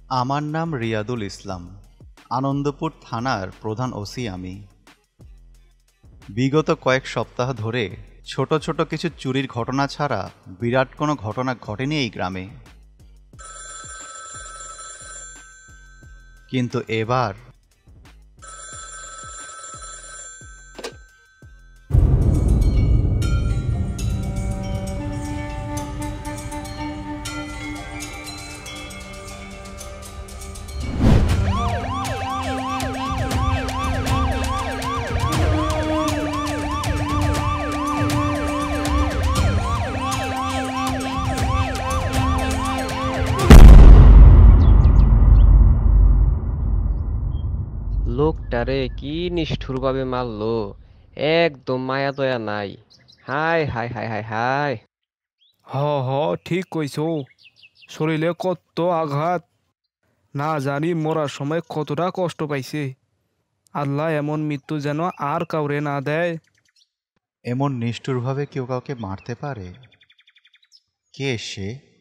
আমার নাম রিয়াদুল ইসলাম। আনন্দপুর থানার প্রধান ওসি আমি। বিগত কয়েক সপ্তাহ ধরে ছোট ছোট কিছু চুরির ঘটনা ছাড়া বিরাট কোনো ঘটনা ঘটেনি এই গ্রামে। কিন্তু এবার লোকটারে কি নিষ্ঠুরভাবে মারলো! একদম মায়া দয়া নাই। হায় হায় হায় হায় হায়! হ হ ঠিক কইছো। শরীরে কত আঘাত, না জানি মরার সময় কতটা কষ্ট পাইছে। আল্লাহ এমন মৃত্যু যেন আর কাউরে না দেয়। এমন নিষ্ঠুরভাবে কেউ কাউকে মারতে পারে? কে সে?